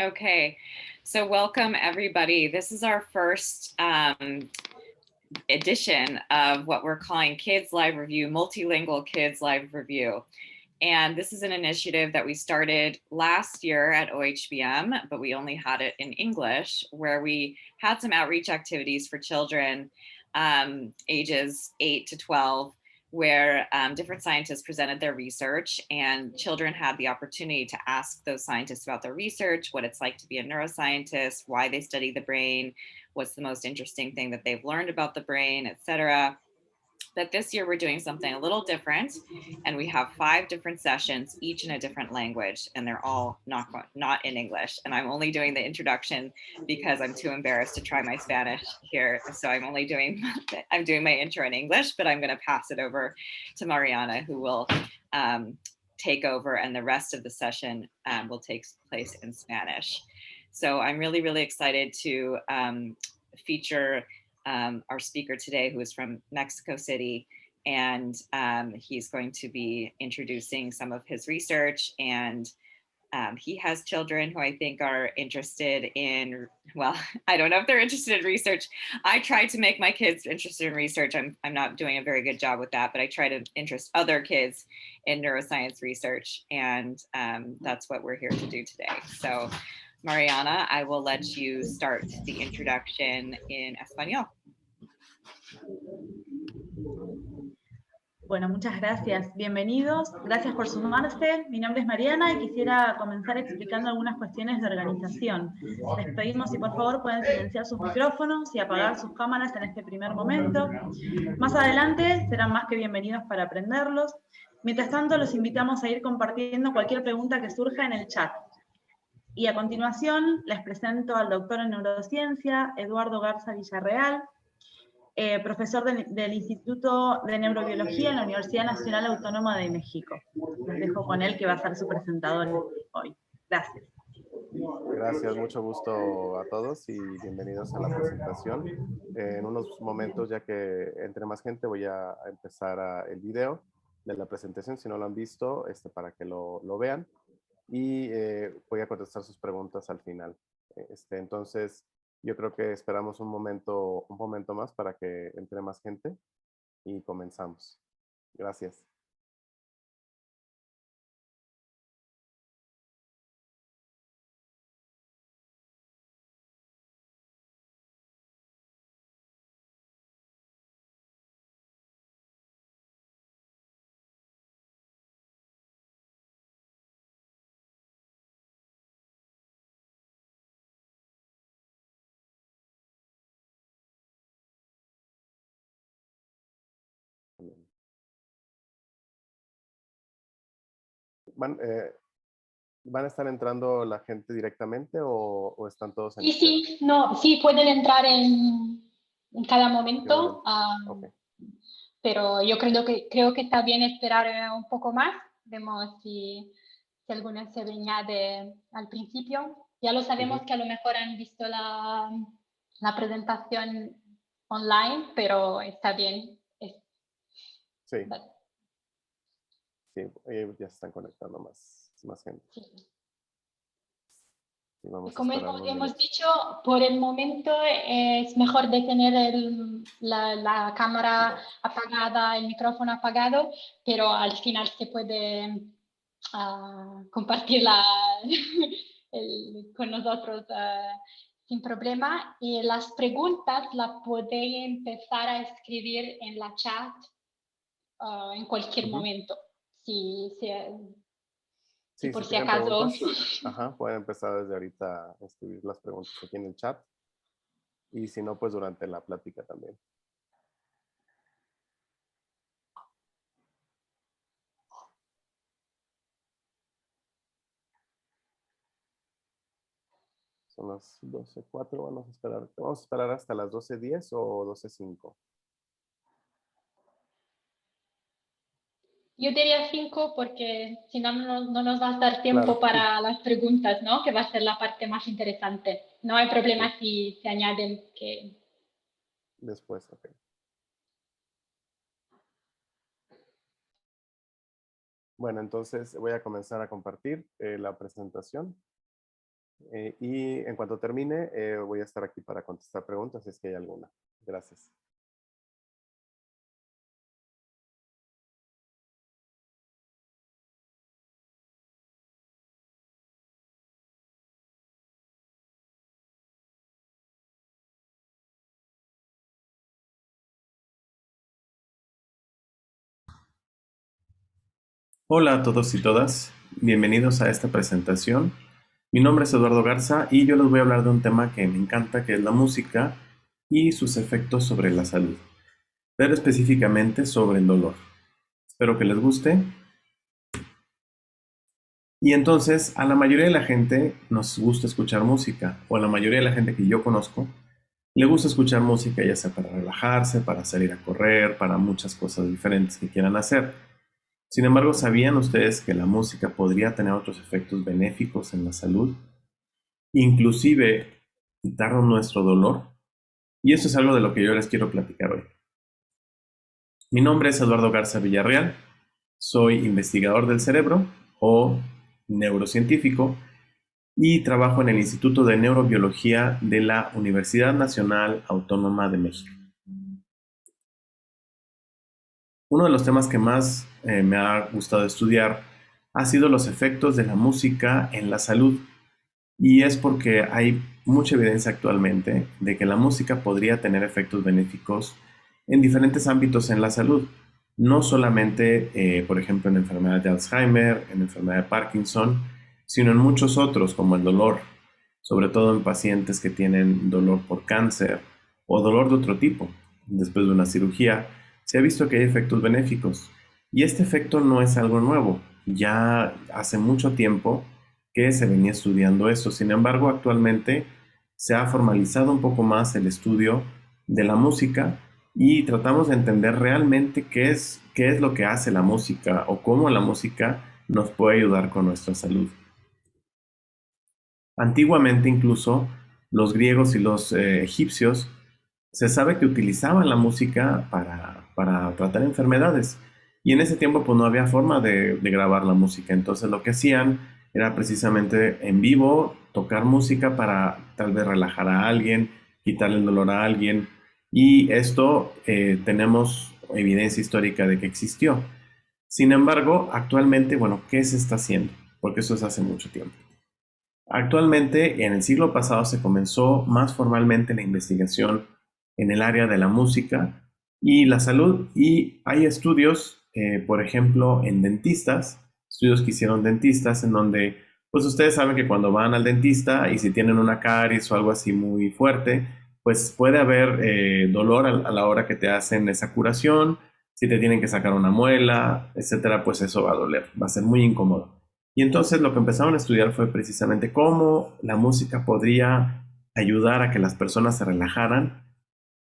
Okay, so welcome everybody. This is our first edition of what we're calling Kids Live Review, Multilingual Kids Live Review. And this is an initiative that we started last year at OHBM, but we only had it in English, where we had some outreach activities for children ages 8 to 12, where different scientists presented their research, and children had the opportunity to ask those scientists about their research, what it's like to be a neuroscientist, why they study the brain, what's the most interesting thing that they've learned about the brain, etc. But this year we're doing something a little different, and we have 5 different sessions, each in a different language, and they're all not in English. And I'm only doing the introduction because I'm too embarrassed to try my Spanish here. So I'm doing my intro in English, but I'm going to pass it over to Mariana, who will take over, and the rest of the session will take place in Spanish. So I'm really, really excited to feature our speaker today, who is from Mexico City, and he's going to be introducing some of his research. And he has children who I think are interested in, well, I don't know if they're interested in research. I try to make my kids interested in research. I'm not doing a very good job with that, but I try to interest other kids in neuroscience research, and that's what we're here to do today. So Mariana, I will let you start the introduction in Español. Bueno, muchas gracias. Bienvenidos. Gracias por sumarse. Mi nombre es Mariana y quisiera comenzar explicando algunas cuestiones de organización. Les pedimos si por favor pueden silenciar sus micrófonos y apagar sus cámaras en este primer momento. Más adelante serán más que bienvenidos para aprenderlos. Mientras tanto, los invitamos a ir compartiendo cualquier pregunta que surja en el chat. Y a continuación les presento al doctor en neurociencia, Eduardo Garza Villarreal, profesor del Instituto de Neurobiología en la Universidad Nacional Autónoma de México. Les dejo con él, que va a ser su presentador hoy. Gracias. Gracias, mucho gusto a todos y bienvenidos a la presentación. En unos momentos, ya que entre más gente, voy a empezar el video de la presentación, si no lo han visto, para que lo vean. Y voy a contestar sus preguntas al final. Entonces, yo creo que esperamos un momento más para que entre más gente y comenzamos. Gracias. ¿Van a estar entrando la gente directamente o están todos en espera? Sí, pueden entrar en cada momento, Okay. pero yo creo que está bien esperar un poco más. Vemos si alguna se añade al principio. Ya lo sabemos que a lo mejor han visto la presentación online, pero está bien. Sí. Sí, ya se están conectando más gente. Sí. Y vamos Como a esperar hemos dicho, por el momento es mejor de tener la cámara apagada, el micrófono apagado, pero al final se puede compartir con nosotros sin problema. Y las preguntas las podéis empezar a escribir en la chat en cualquier momento. Si Sí, por si si tienen acaso. preguntas, pueden empezar desde ahorita a escribir las preguntas aquí en el chat. Y si no, pues durante la plática también. Son las 12:04, vamos a esperar hasta las 12:10 o 12:05. Yo diría 5 porque si no, no nos va a dar tiempo Claro. para las preguntas, ¿no? Que va a ser la parte más interesante. No hay problema si se añaden que... Después, ok. Bueno, entonces voy a comenzar a compartir la presentación. Y en cuanto termine, voy a estar aquí para contestar preguntas si es que hay alguna. Gracias. Hola a todos y todas, bienvenidos a esta presentación. Mi nombre es Eduardo Garza y yo les voy a hablar de un tema que me encanta, que es la música y sus efectos sobre la salud, pero específicamente sobre el dolor. Espero que les guste. Y entonces, a la mayoría de la gente nos gusta escuchar música, o a la mayoría de la gente que yo conozco, le gusta escuchar música ya sea para relajarse, para salir a correr, para muchas cosas diferentes que quieran hacer. Sin embargo, ¿sabían ustedes que la música podría tener otros efectos benéficos en la salud? Inclusive quitarnos nuestro dolor. Y eso es algo de lo que yo les quiero platicar hoy. Mi nombre es Eduardo Garza Villarreal. Soy investigador del cerebro o neurocientífico y trabajo en el Instituto de Neurobiología de la Universidad Nacional Autónoma de México. Uno de los temas que más me ha gustado estudiar ha sido los efectos de la música en la salud. Y es porque hay mucha evidencia actualmente de que la música podría tener efectos benéficos en diferentes ámbitos en la salud. No solamente, por ejemplo, en enfermedad de Alzheimer, en enfermedad de Parkinson, sino en muchos otros, como el dolor, sobre todo en pacientes que tienen dolor por cáncer o dolor de otro tipo. Después de una cirugía, se ha visto que hay efectos benéficos. Y este efecto no es algo nuevo. Ya hace mucho tiempo que se venía estudiando esto. Sin embargo, actualmente se ha formalizado un poco más el estudio de la música y tratamos de entender realmente qué es lo que hace la música o cómo la música nos puede ayudar con nuestra salud. Antiguamente incluso los griegos y los egipcios se sabe que utilizaban la música para tratar enfermedades y en ese tiempo pues no había forma de grabar la música, entonces lo que hacían era precisamente en vivo tocar música para tal vez relajar a alguien, quitarle el dolor a alguien y esto tenemos evidencia histórica de que existió. Sin embargo, actualmente, bueno, ¿qué se está haciendo? Porque eso es hace mucho tiempo. Actualmente, en el siglo pasado se comenzó más formalmente la investigación en el área de la música y la salud y hay estudios, por ejemplo, en dentistas, estudios que hicieron dentistas en donde, pues ustedes saben que cuando van al dentista y si tienen una caries o algo así muy fuerte, pues puede haber dolor a la hora que te hacen esa curación, si te tienen que sacar una muela, etcétera, pues eso va a doler, va a ser muy incómodo. Y entonces lo que empezaron a estudiar fue precisamente cómo la música podría ayudar a que las personas se relajaran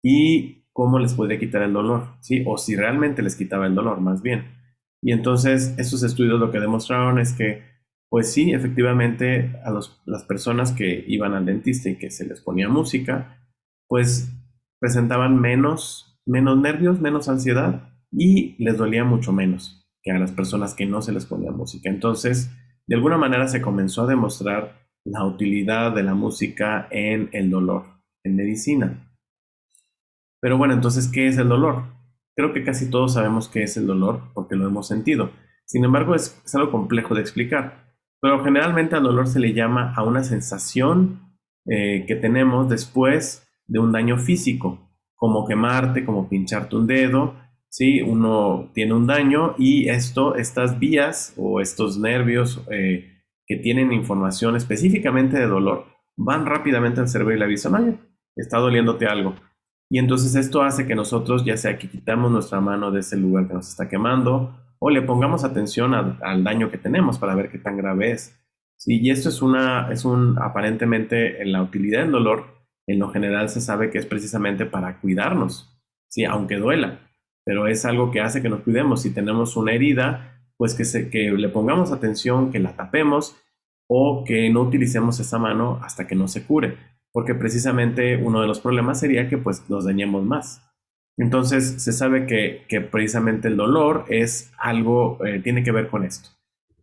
y cómo les podría quitar el dolor, ¿sí? O si realmente les quitaba el dolor, más bien. Y entonces estos estudios lo que demostraron es que, pues sí, efectivamente las personas que iban al dentista y que se les ponía música, pues presentaban menos nervios, menos ansiedad y les dolía mucho menos que a las personas que no se les ponía música. Entonces, de alguna manera se comenzó a demostrar la utilidad de la música en el dolor, en medicina. Pero bueno, entonces, ¿qué es el dolor? Creo que casi todos sabemos qué es el dolor porque lo hemos sentido. Sin embargo, es algo complejo de explicar. Pero generalmente al dolor se le llama a una sensación que tenemos después de un daño físico, como quemarte, como pincharte un dedo, ¿sí? Uno tiene un daño y estas vías o estos nervios que tienen información específicamente de dolor, van rápidamente al cerebro y le avisan, oye, está doliéndote algo. Y entonces esto hace que nosotros, ya sea que quitamos nuestra mano de ese lugar que nos está quemando, o le pongamos atención al daño que tenemos para ver qué tan grave es. Sí, y esto aparentemente en la utilidad del dolor, en lo general se sabe que es precisamente para cuidarnos, sí, aunque duela, pero es algo que hace que nos cuidemos. Si tenemos una herida, pues que le pongamos atención, que la tapemos o que no utilicemos esa mano hasta que no se cure, porque precisamente uno de los problemas sería que pues nos dañemos más. Entonces se sabe que precisamente el dolor es algo, tiene que ver con esto.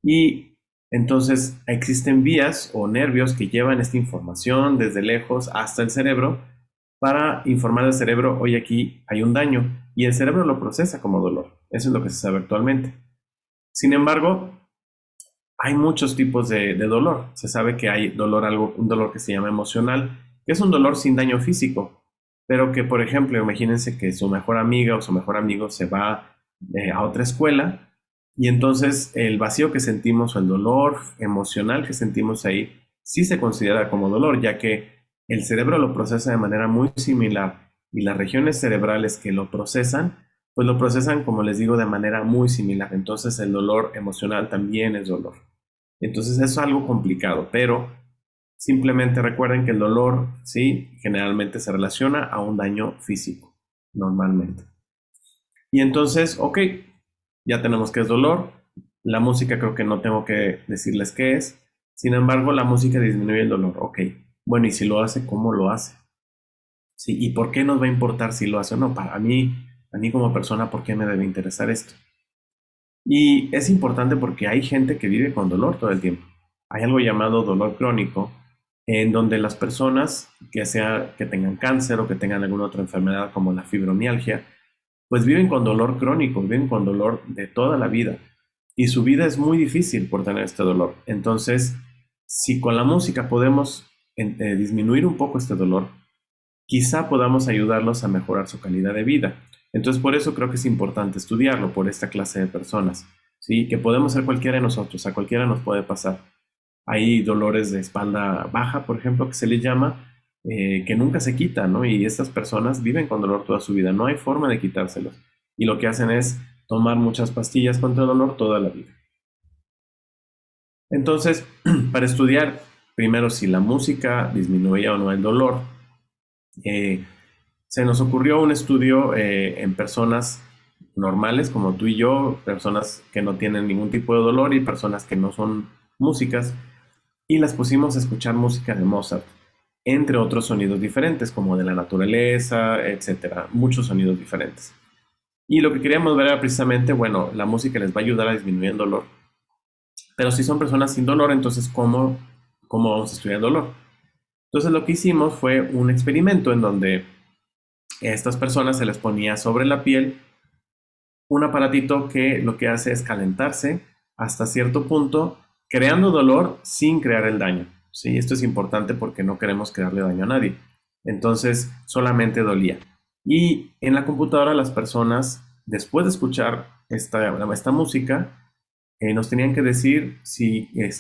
Y entonces existen vías o nervios que llevan esta información desde lejos hasta el cerebro para informar al cerebro, oye, aquí hay un daño, y el cerebro lo procesa como dolor. Eso es lo que se sabe actualmente. Sin embargo, hay muchos tipos de dolor. Se sabe que hay un dolor que se llama emocional, que es un dolor sin daño físico, pero que, por ejemplo, imagínense que su mejor amiga o su mejor amigo se va a otra escuela y entonces el vacío que sentimos o el dolor emocional que sentimos ahí sí se considera como dolor, ya que el cerebro lo procesa de manera muy similar y las regiones cerebrales que lo procesan, pues lo procesan, como les digo, de manera muy similar. Entonces el dolor emocional también es dolor. Entonces es algo complicado, pero simplemente recuerden que el dolor, sí, generalmente se relaciona a un daño físico, normalmente. Y entonces, ok, ya tenemos qué es dolor. La música creo que no tengo que decirles qué es. Sin embargo, la música disminuye el dolor. Ok, bueno, y si lo hace, ¿cómo lo hace? Sí, ¿y por qué nos va a importar si lo hace o no? A mí como persona, ¿por qué me debe interesar esto? Y es importante porque hay gente que vive con dolor todo el tiempo. Hay algo llamado dolor crónico, en donde las personas, que tengan cáncer o que tengan alguna otra enfermedad como la fibromialgia, pues viven con dolor crónico, viven con dolor de toda la vida. Y su vida es muy difícil por tener este dolor. Entonces, si con la música podemos disminuir un poco este dolor, quizá podamos ayudarlos a mejorar su calidad de vida. Entonces, por eso creo que es importante estudiarlo por esta clase de personas, ¿sí? Que podemos ser cualquiera de nosotros, a cualquiera nos puede pasar. Hay dolores de espalda baja, por ejemplo, que se les llama, que nunca se quitan, ¿no? Y estas personas viven con dolor toda su vida, no hay forma de quitárselos. Y lo que hacen es tomar muchas pastillas contra el dolor toda la vida. Entonces, para estudiar primero si la música disminuía o no el dolor, se nos ocurrió un estudio en personas normales como tú y yo, personas que no tienen ningún tipo de dolor y personas que no son músicas, y las pusimos a escuchar música de Mozart, entre otros sonidos diferentes como de la naturaleza, etcétera, muchos sonidos diferentes. Y lo que queríamos ver era precisamente, bueno, la música les va a ayudar a disminuir el dolor, pero si son personas sin dolor, entonces ¿cómo vamos a estudiar el dolor? Entonces lo que hicimos fue un experimento en donde a estas personas se les ponía sobre la piel un aparatito que lo que hace es calentarse hasta cierto punto, creando dolor sin crear el daño. ¿Sí? Esto es importante porque no queremos crearle daño a nadie. Entonces solamente dolía. Y en la computadora las personas, después de escuchar esta música, nos tenían que decir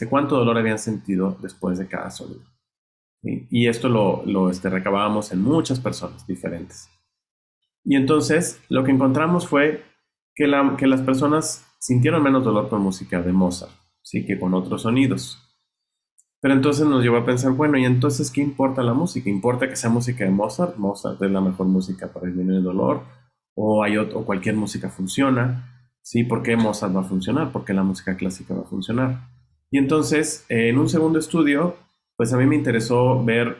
cuánto dolor habían sentido después de cada sonido. ¿Sí? Y esto lo recabábamos en muchas personas diferentes. Y entonces lo que encontramos fue que las personas sintieron menos dolor con música de Mozart, ¿sí? Que con otros sonidos. Pero entonces nos llevó a pensar, bueno, ¿y entonces qué importa la música? ¿Importa que sea música de Mozart? Mozart es la mejor música para disminuir el dolor. O cualquier música funciona. ¿Sí? ¿Por qué Mozart va a funcionar? ¿Por qué la música clásica va a funcionar? Y entonces, en un segundo estudio, pues a mí me interesó ver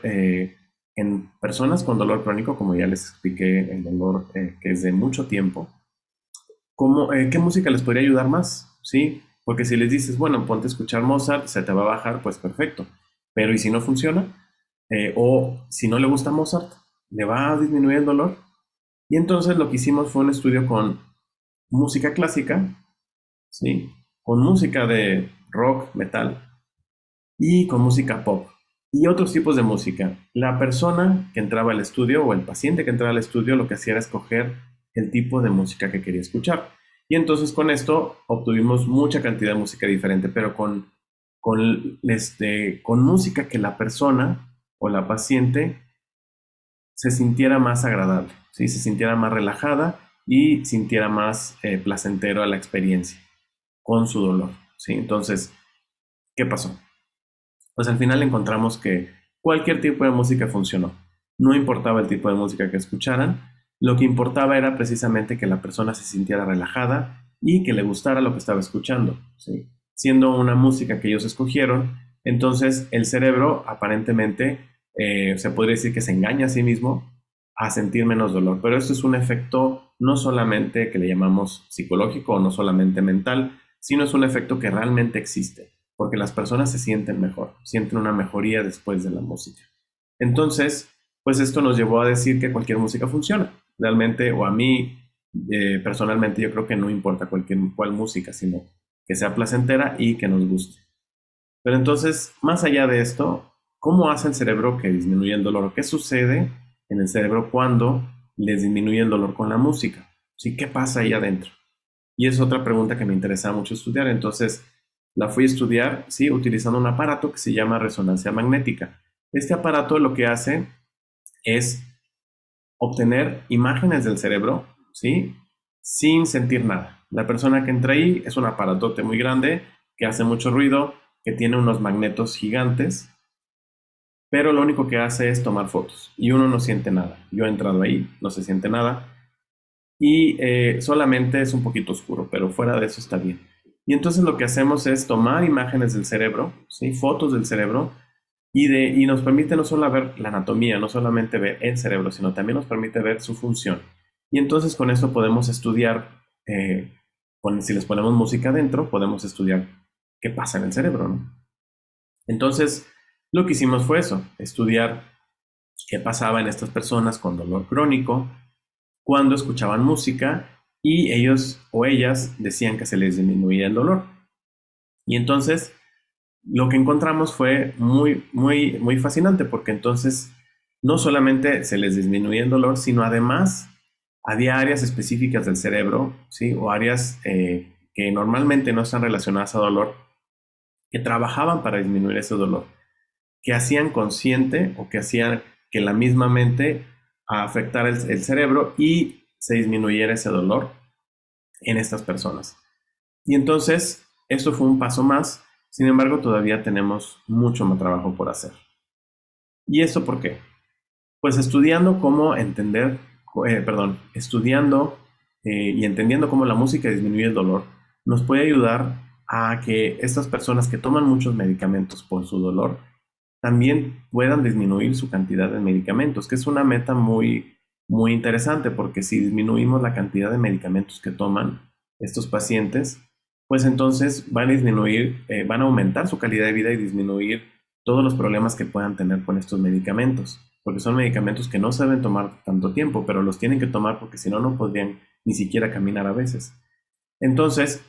en personas con dolor crónico, como ya les expliqué, el dolor que es de mucho tiempo, ¿qué música les podría ayudar más? ¿Sí? Porque si les dices, bueno, ponte a escuchar Mozart, se te va a bajar, pues perfecto. Pero ¿y si no funciona? O si no le gusta Mozart, ¿le va a disminuir el dolor? Y entonces lo que hicimos fue un estudio con música clásica, ¿sí? con música de rock, metal y con música pop y otros tipos de música. La persona que entraba al estudio o el paciente que entraba al estudio lo que hacía era escoger el tipo de música que quería escuchar. Y entonces con esto obtuvimos mucha cantidad de música diferente, pero con música que la persona o la paciente se sintiera más agradable, ¿sí? Se sintiera más relajada y sintiera más placentero a la experiencia con su dolor, ¿sí? Entonces, ¿qué pasó? Pues al final encontramos que cualquier tipo de música funcionó. No importaba el tipo de música que escucharan, lo que importaba era precisamente que la persona se sintiera relajada y que le gustara lo que estaba escuchando, ¿sí? Siendo una música que ellos escogieron, entonces el cerebro aparentemente se podría decir que se engaña a sí mismo a sentir menos dolor, pero esto es un efecto no solamente que le llamamos psicológico o no solamente mental, sino es un efecto que realmente existe porque las personas se sienten mejor, sienten una mejoría después de la música. Entonces, pues esto nos llevó a decir que cualquier música funciona. Realmente, o a mí personalmente, yo creo que no importa cuál música, sino que sea placentera y que nos guste. Pero entonces, más allá de esto, ¿cómo hace el cerebro que disminuya el dolor? ¿Qué sucede en el cerebro cuando les disminuye el dolor con la música? ¿Sí? ¿Qué pasa ahí adentro? Y es otra pregunta que me interesa mucho estudiar. Entonces, la fui a estudiar, sí, utilizando un aparato que se llama resonancia magnética. Este aparato lo que hace es obtener imágenes del cerebro, sí, sin sentir nada. La persona que entra ahí es un aparatote muy grande que hace mucho ruido, que tiene unos magnetos gigantes, pero lo único que hace es tomar fotos y uno no siente nada. Yo he entrado ahí, no se siente nada y solamente es un poquito oscuro, pero fuera de eso está bien. Y entonces lo que hacemos es tomar imágenes del cerebro, ¿sí? Fotos del cerebro, y nos permite no solo ver la anatomía, no solamente ver el cerebro, sino también nos permite ver su función. Y entonces con eso podemos estudiar, si les ponemos música dentro, podemos estudiar qué pasa en el cerebro, ¿no? Entonces, lo que hicimos fue eso, estudiar qué pasaba en estas personas con dolor crónico, cuando escuchaban música y ellos o ellas decían que se les disminuía el dolor. Y entonces lo que encontramos fue muy fascinante porque entonces no solamente se les disminuía el dolor, sino además había áreas específicas del cerebro, ¿sí? O áreas que normalmente no están relacionadas a dolor, que trabajaban para disminuir ese dolor, que hacían consciente o que hacían que la misma mente afectara el cerebro y se disminuyera ese dolor en estas personas. Y entonces, esto fue un paso más, sin embargo, todavía tenemos mucho más trabajo por hacer. ¿Y esto por qué? Pues estudiando cómo entender, estudiando y entendiendo cómo la música disminuye el dolor, nos puede ayudar a que estas personas que toman muchos medicamentos por su dolor también puedan disminuir su cantidad de medicamentos, que es una meta muy interesante, porque si disminuimos la cantidad de medicamentos que toman estos pacientes, pues entonces van a disminuir, van a aumentar su calidad de vida y disminuir todos los problemas que puedan tener con estos medicamentos, porque son medicamentos que no se deben tomar tanto tiempo, pero los tienen que tomar porque si no, no podrían ni siquiera caminar a veces. Entonces,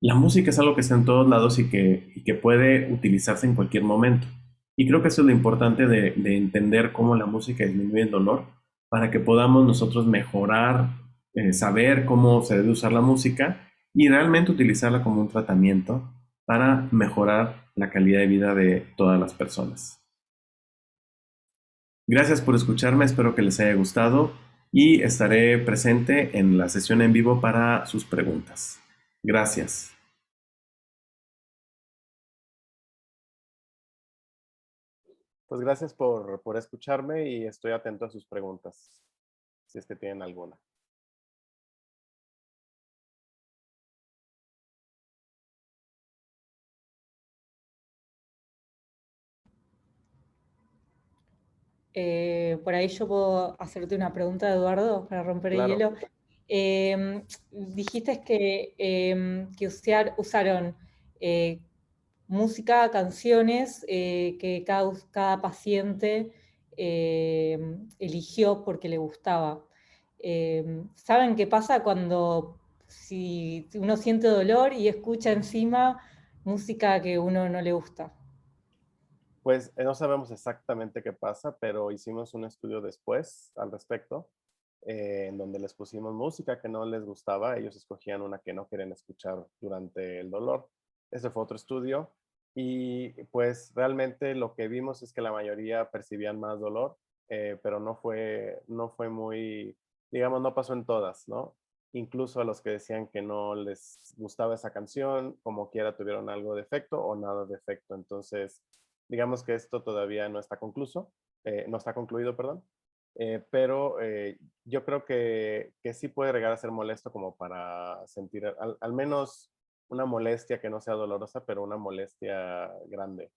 la música es algo que está en todos lados y que puede utilizarse en cualquier momento. Y creo que eso es lo importante de entender cómo la música disminuye el dolor para que podamos nosotros mejorar, saber cómo se debe usar la música y realmente utilizarla como un tratamiento para mejorar la calidad de vida de todas las personas. Gracias por escucharme, espero que les haya gustado y estaré presente en la sesión en vivo para sus preguntas. Gracias. Pues gracias por escucharme y estoy atento a sus preguntas, si es que tienen alguna. Por ahí yo puedo hacerte una pregunta, Eduardo, para romper el Claro. hielo. Dijiste que usaron música, canciones que cada paciente eligió porque le gustaba. ¿Saben qué pasa cuando si uno siente dolor y escucha encima música que a uno no le gusta. Pues no sabemos exactamente qué pasa, pero hicimos un estudio después al respecto, en donde les pusimos música que no les gustaba, ellos escogían una que no querían escuchar durante el dolor. Ese fue otro estudio y pues realmente lo que vimos es que la mayoría percibían más dolor, pero no fue muy, digamos, no pasó en todas, ¿no? Incluso a los que decían que no les gustaba esa canción, como quiera tuvieron algo de efecto o nada de efecto. Entonces, digamos que esto todavía no está concluso, no está concluido, perdón, pero yo creo que sí puede llegar a ser molesto como para sentir al menos una molestia que no sea dolorosa, pero una molestia grande.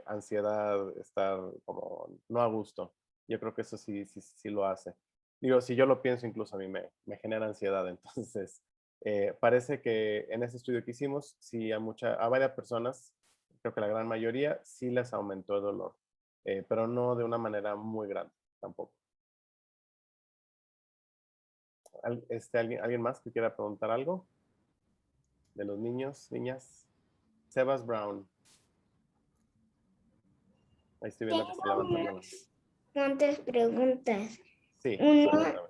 Ansiedad, estar como no a gusto. Yo creo que eso sí lo hace. Digo, si yo lo pienso, incluso a mí me genera ansiedad. Entonces, parece que en ese estudio que hicimos, sí a varias personas, creo que la gran mayoría, sí les aumentó el dolor, pero no de una manera muy grande tampoco. ¿Alguien más que quiera preguntar algo? De los niños, niñas. Sebas Brown. Ahí estoy viendo que está levantando la mano. ¿Cuántas preguntas? Sí, Uno, pregúntame.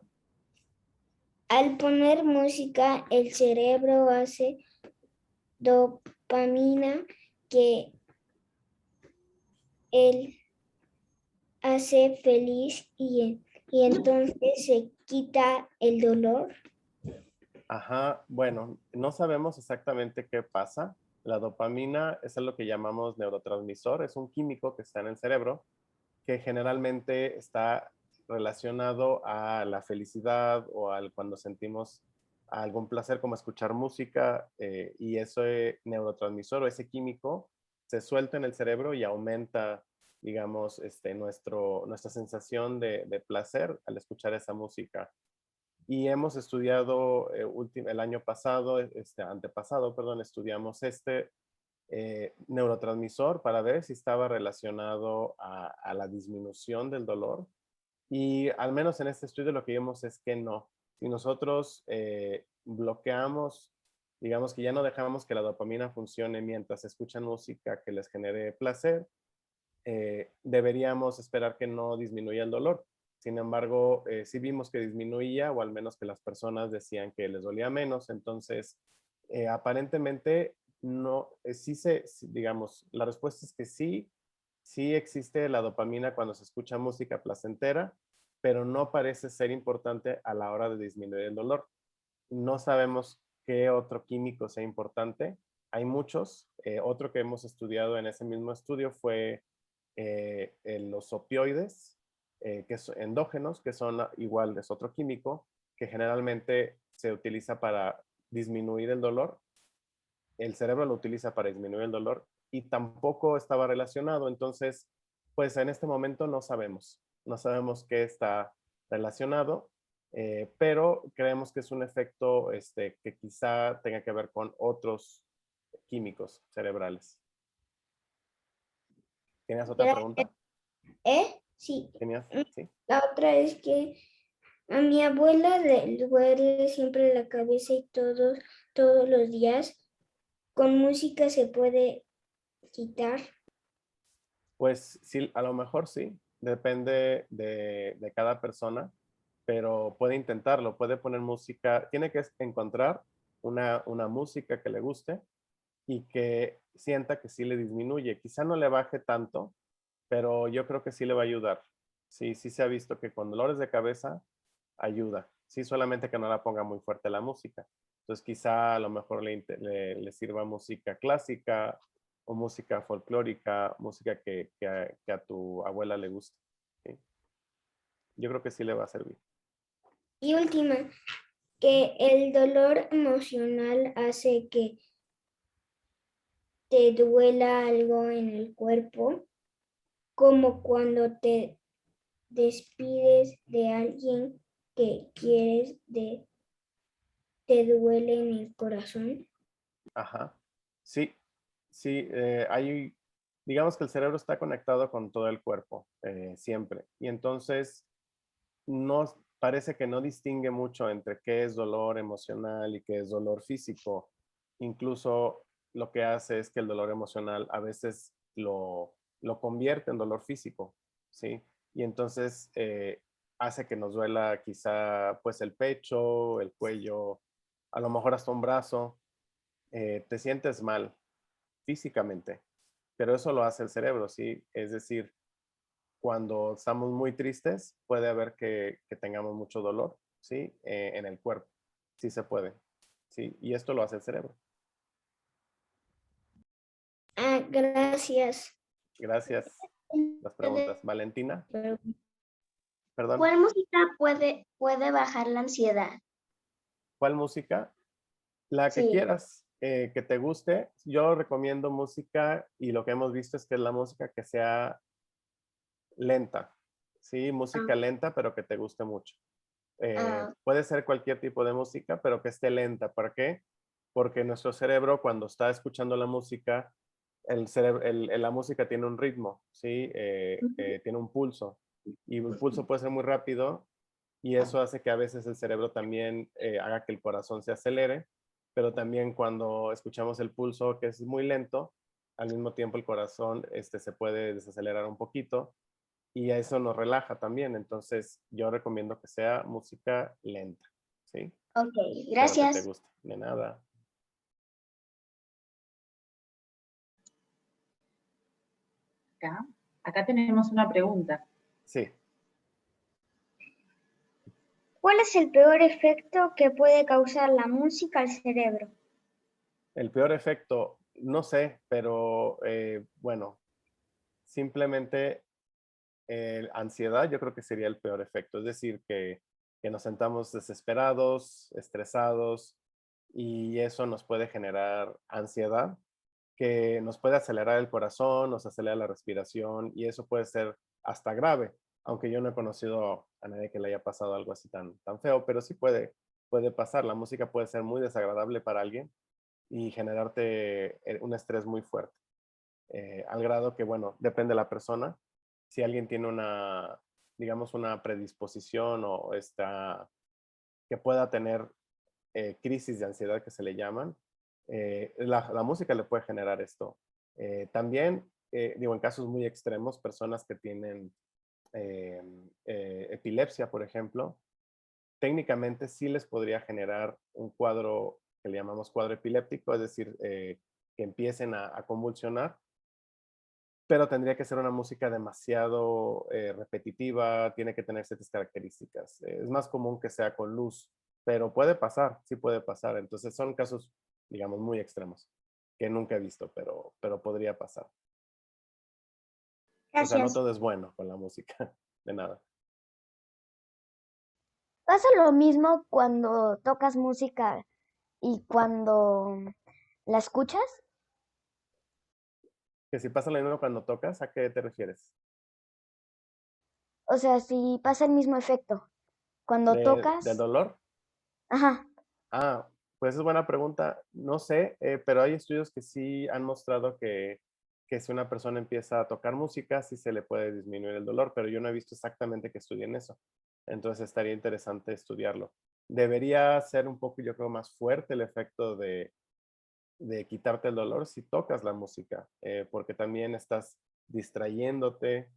al poner música, el cerebro hace dopamina que él hace feliz y entonces se quita el dolor. Ajá, bueno, no sabemos exactamente qué pasa. La dopamina es lo que llamamos neurotransmisor, es un químico que está en el cerebro que generalmente está relacionado a la felicidad o al cuando sentimos algún placer como escuchar música y ese neurotransmisor o ese químico se suelta en el cerebro y aumenta, digamos, nuestra sensación de placer al escuchar esa música. Y hemos estudiado el año pasado, antepasado, perdón, estudiamos neurotransmisor para ver si estaba relacionado a la disminución del dolor. Y al menos en este estudio lo que vimos es que no. Si nosotros bloqueamos, digamos que ya no dejamos que la dopamina funcione mientras escuchan música que les genere placer, deberíamos esperar que no disminuya el dolor. Sin embargo, sí vimos que disminuía, o al menos que las personas decían que les dolía menos. Entonces, aparentemente, no, digamos, la respuesta es que sí existe la dopamina cuando se escucha música placentera, pero no parece ser importante a la hora de disminuir el dolor. No sabemos qué otro químico sea importante. Hay muchos. Otro que hemos estudiado en ese mismo estudio fue los opioides, que son endógenos, que son igual, es otro químico que generalmente se utiliza para disminuir el dolor. El cerebro lo utiliza para disminuir el dolor y tampoco estaba relacionado. Entonces, pues en este momento no sabemos qué está relacionado, pero creemos que es un efecto que quizá tenga que ver con otros químicos cerebrales. ¿Tienes otra pregunta? Sí. Sí. La otra es que a mi abuela le duele siempre la cabeza y todos los días. ¿Con música se puede quitar? Pues sí, a lo mejor sí, depende de cada persona, pero puede intentarlo, puede poner música, tiene que encontrar una música que le guste y que sienta que sí le disminuye. Quizá no le baje tanto, pero yo creo que sí le va a ayudar. Sí se ha visto que con dolores de cabeza ayuda. Sí, solamente que no la ponga muy fuerte la música. Entonces quizá a lo mejor le sirva música clásica o música folclórica, música que a tu abuela le guste. ¿Sí? Yo creo que sí le va a servir. Y última, que el dolor emocional hace que te duela algo en el cuerpo, como cuando te despides de alguien que quieres, te duele en el corazón. Ajá. Sí, digamos que el cerebro está conectado con todo el cuerpo, siempre. Y entonces, no, parece que no distingue mucho entre qué es dolor emocional y qué es dolor físico. Incluso lo que hace es que el dolor emocional a veces lo convierte en dolor físico, ¿sí? Y entonces hace que nos duela quizá pues el pecho, el cuello, a lo mejor hasta un brazo. Te sientes mal físicamente, pero eso lo hace el cerebro, ¿sí? Es decir, cuando estamos muy tristes, puede haber que tengamos mucho dolor, ¿sí? En el cuerpo. Sí se puede, ¿sí? Y esto lo hace el cerebro. Ah, gracias. Gracias. Las preguntas. Valentina, perdón. ¿Cuál música puede bajar la ansiedad? ¿Cuál música? La que Sí. quieras, que te guste. Yo recomiendo música y lo que hemos visto es que es la música que sea lenta, ¿sí? Música lenta, pero que te guste mucho. Puede ser cualquier tipo de música, pero que esté lenta. ¿Por qué? Porque nuestro cerebro, cuando está escuchando la música, la música tiene un ritmo, ¿sí? Tiene un pulso. Y el pulso puede ser muy rápido y eso hace que a veces el cerebro también haga que el corazón se acelere, pero también cuando escuchamos el pulso que es muy lento, al mismo tiempo el corazón se puede desacelerar un poquito y eso nos relaja también. Entonces yo recomiendo que sea música lenta, ¿sí? Ok, Pero que te gracias. guste. De nada. Acá tenemos una pregunta. Sí. ¿Cuál es el peor efecto que puede causar la música al cerebro? El peor efecto, no sé, pero bueno, simplemente ansiedad yo creo que sería el peor efecto. Es decir, que nos sentamos desesperados, estresados y eso nos puede generar ansiedad, que nos puede acelerar el corazón, nos acelera la respiración y eso puede ser hasta grave, aunque yo no he conocido a nadie que le haya pasado algo así tan feo, pero sí puede pasar. La música puede ser muy desagradable para alguien y generarte un estrés muy fuerte, al grado que, bueno, depende de la persona. Si alguien tiene digamos, una predisposición o que pueda tener crisis de ansiedad que se le llaman, la música le puede generar esto. También, digo, en casos muy extremos, personas que tienen epilepsia, por ejemplo, técnicamente sí les podría generar un cuadro que le llamamos cuadro epiléptico, es decir, que empiecen a convulsionar, pero tendría que ser una música demasiado repetitiva, tiene que tener ciertas características. Es más común que sea con luz, pero puede pasar, sí puede pasar. Entonces son casos, digamos, muy extremos, que nunca he visto, pero podría pasar. O sea, no Gracias. todo es bueno con la música, de nada. ¿Pasa lo mismo cuando tocas música y cuando la escuchas? Que si pasa lo mismo cuando tocas, ¿a qué te refieres? O sea, si pasa el mismo efecto. Cuando ¿Del tocas, dolor? ajá, Ah, pues es buena pregunta. No sé, pero hay estudios que sí han mostrado que si una persona empieza a tocar música, sí se le puede disminuir el dolor, pero yo no he visto exactamente que estudien eso. Entonces estaría interesante estudiarlo. Debería ser un poco, yo creo, más fuerte el efecto de quitarte el dolor si tocas la música, porque también estás distrayéndote,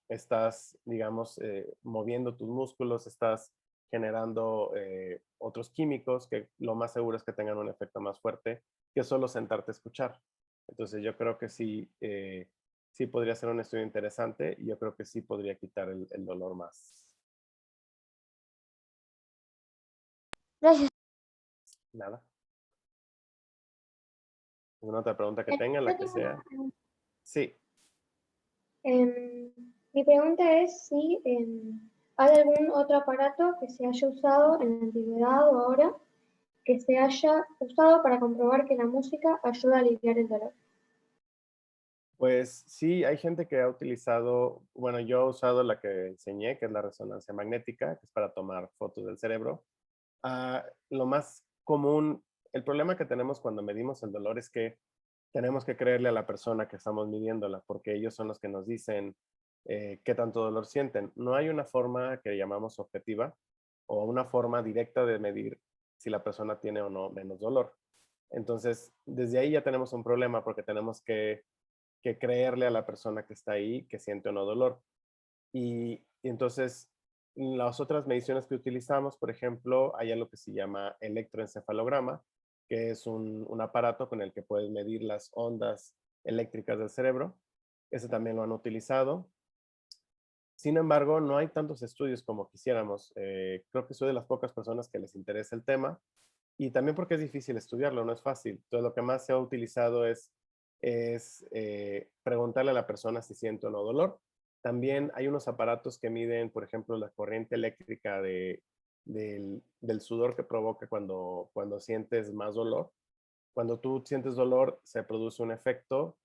estás, digamos, moviendo tus músculos, estás generando otros químicos que lo más seguro es que tengan un efecto más fuerte que solo sentarte a escuchar. Entonces yo creo que sí, sí podría ser un estudio interesante y yo creo que sí podría quitar el dolor más. gracias. Nada. ¿Alguna otra pregunta que tengan, la Yo que tengo una sea? pregunta. Sí. Mi pregunta es si hay algún otro aparato que se haya usado en la antigüedad o ahora que se haya usado para comprobar que la música ayuda a aliviar el dolor. Pues sí, hay gente que ha utilizado, bueno, yo he usado la que enseñé, que es la resonancia magnética, que es para tomar fotos del cerebro. Lo más común, el problema que tenemos cuando medimos el dolor es que tenemos que creerle a la persona que estamos midiéndola, porque ellos son los que nos dicen qué tanto dolor sienten. No hay una forma que llamamos objetiva o una forma directa de medir si la persona tiene o no menos dolor. Entonces, desde ahí ya tenemos un problema porque tenemos que creerle a la persona que está ahí que siente o no dolor. Y entonces, las otras mediciones que utilizamos, por ejemplo, hay algo que se llama electroencefalograma, que es un aparato con el que puedes medir las ondas eléctricas del cerebro. Ese también lo han utilizado. Sin embargo, no hay tantos estudios como quisiéramos. Creo que soy de las pocas personas que les interesa el tema y también porque es difícil estudiarlo, no es fácil. Entonces, lo que más se ha utilizado es preguntarle a la persona si siente o no dolor. También hay unos aparatos que miden, por ejemplo, la corriente eléctrica del sudor que provoca cuando sientes más dolor. Cuando tú sientes dolor, se produce un efecto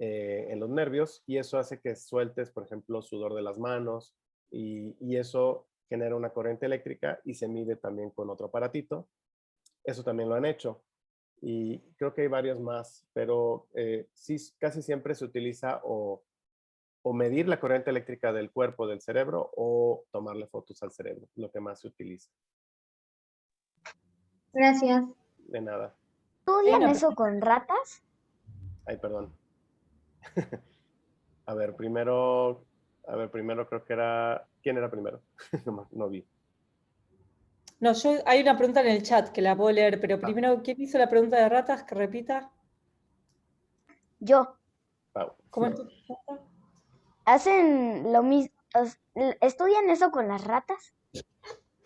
en los nervios y eso hace que sueltes, por ejemplo, sudor de las manos y eso genera una corriente eléctrica y se mide también con otro aparatito. Eso también lo han hecho y creo que hay varios más, pero sí, casi siempre se utiliza o medir la corriente eléctrica del cuerpo, del cerebro, o tomarle fotos al cerebro, lo que más se utiliza. Gracias. De nada. ¿Estudian eso con ratas? Ay, perdón. A ver, primero creo que era... ¿Quién era primero? No vi. No, hay una pregunta en el chat que la puedo leer, pero primero, ¿quién hizo la pregunta de ratas? Que repita. Yo. Pau. ¿Cómo es tu pregunta? ¿Hacen lo mismo? ¿Estudian eso con las ratas?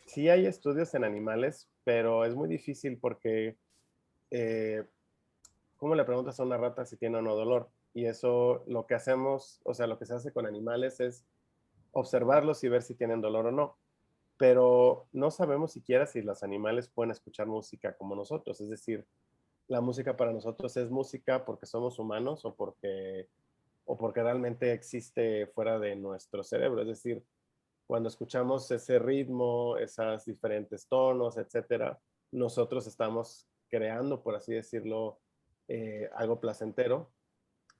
Sí hay estudios en animales, pero es muy difícil porque ¿cómo le preguntas a una rata si tiene o no dolor? Y eso lo que hacemos, o sea, lo que se hace con animales es observarlos y ver si tienen dolor o no. Pero no sabemos siquiera si los animales pueden escuchar música como nosotros. Es decir, la música para nosotros es música porque somos humanos o porque realmente existe fuera de nuestro cerebro. Es decir, cuando escuchamos ese ritmo, esos diferentes tonos, etcétera, nosotros estamos creando, por así decirlo, algo placentero,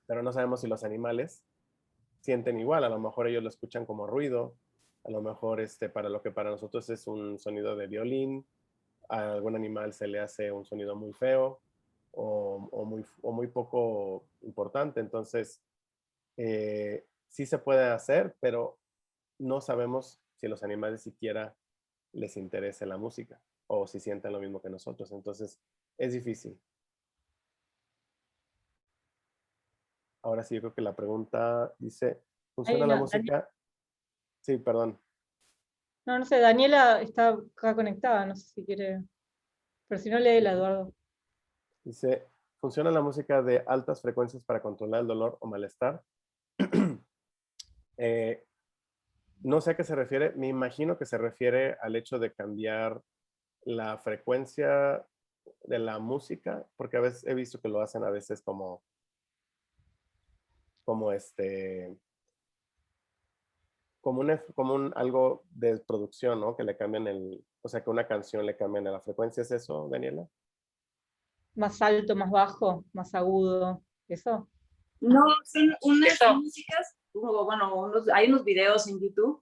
pero no sabemos si los animales sienten igual. A lo mejor ellos lo escuchan como ruido, a lo mejor para lo que para nosotros es un sonido de violín, a algún animal se le hace un sonido muy feo o muy poco importante. Entonces, sí se puede hacer, pero no sabemos si los animales siquiera les interesa la música o si sienten lo mismo que nosotros. Entonces, es difícil. Ahora sí, yo creo que la pregunta dice, ¿funciona la música? Sí, perdón. No sé, Daniela está acá conectada, no sé si quiere, pero si no, léela, Eduardo. Dice, ¿funciona la música de altas frecuencias para controlar el dolor o malestar? No sé a qué se refiere, me imagino que se refiere al hecho de cambiar la frecuencia de la música, porque a veces he visto que lo hacen a veces como algo de producción, ¿no? Que le cambian o sea, que una canción le cambian a la frecuencia. ¿Es eso, Daniela? Más alto, más bajo, más agudo, ¿eso? No, son unas músicas, bueno, hay unos videos en YouTube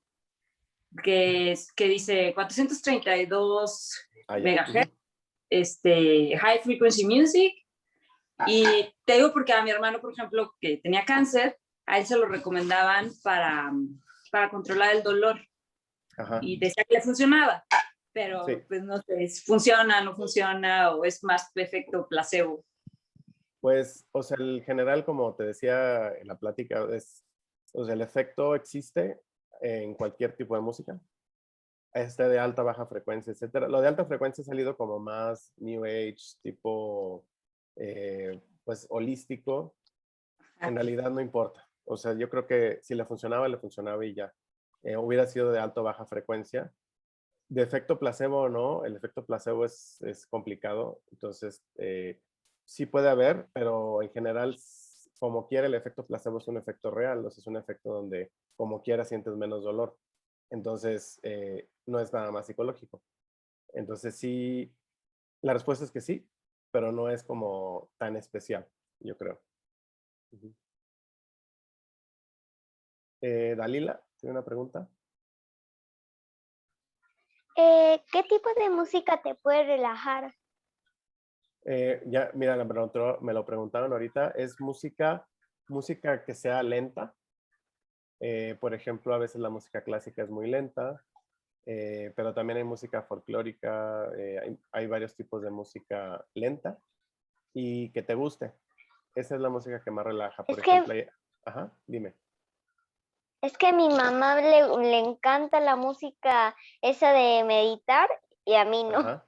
que dice 432 megahertz, high frequency music. Y te digo porque a mi hermano, por ejemplo, que tenía cáncer, a él se lo recomendaban para controlar el dolor. Ajá. Y decía que le funcionaba, pero sí, pues no sé, funciona, no funciona, o es más efecto placebo. Pues, o sea, el general, como te decía en la plática, o sea, el efecto existe en cualquier tipo de música. De alta, baja frecuencia, etcétera. Lo de alta frecuencia ha salido como más New Age, tipo, pues, holístico. En realidad no importa. O sea, yo creo que si le funcionaba y ya. Hubiera sido de alta o baja frecuencia. De efecto placebo o no, el efecto placebo es complicado. Entonces, sí puede haber, pero en general, como quiera, el efecto placebo es un efecto real. O sea, es un efecto donde, como quiera, sientes menos dolor. Entonces, no es nada más psicológico. Entonces, sí, la respuesta es que sí, pero no es como tan especial, yo creo. Dalila, ¿tiene una pregunta? ¿Qué tipo de música te puede relajar? Ya, mira, me lo preguntaron ahorita. Es música que sea lenta. Por ejemplo, a veces la música clásica es muy lenta, pero también hay música folclórica, hay varios tipos de música lenta y que te guste. Esa es la música que más relaja. Por ejemplo, ajá, dime. Es que a mi mamá le encanta la música esa de meditar y a mí no. Ajá.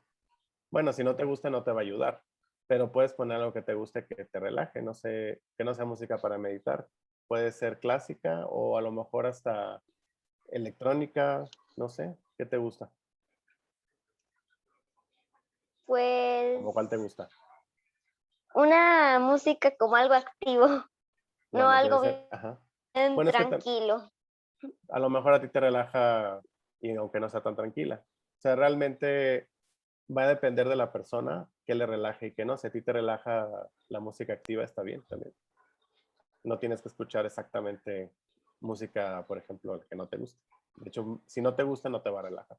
Bueno, si no te gusta, no te va a ayudar, pero puedes poner algo que te guste, que te relaje, no sé, que no sea música para meditar. Puede ser clásica o a lo mejor hasta electrónica, no sé, ¿qué te gusta? Pues ¿Cómo cuál te gusta? una música como algo activo, no Bueno, puede algo ser, ajá. bien Bueno, es que tranquilo. a lo mejor a ti te relaja y aunque no sea tan tranquila. O sea, realmente va a depender de la persona que le relaje y que no. Si a ti te relaja la música activa, está bien también. No tienes que escuchar exactamente música, por ejemplo, que no te gusta. De hecho, si no te gusta, no te va a relajar.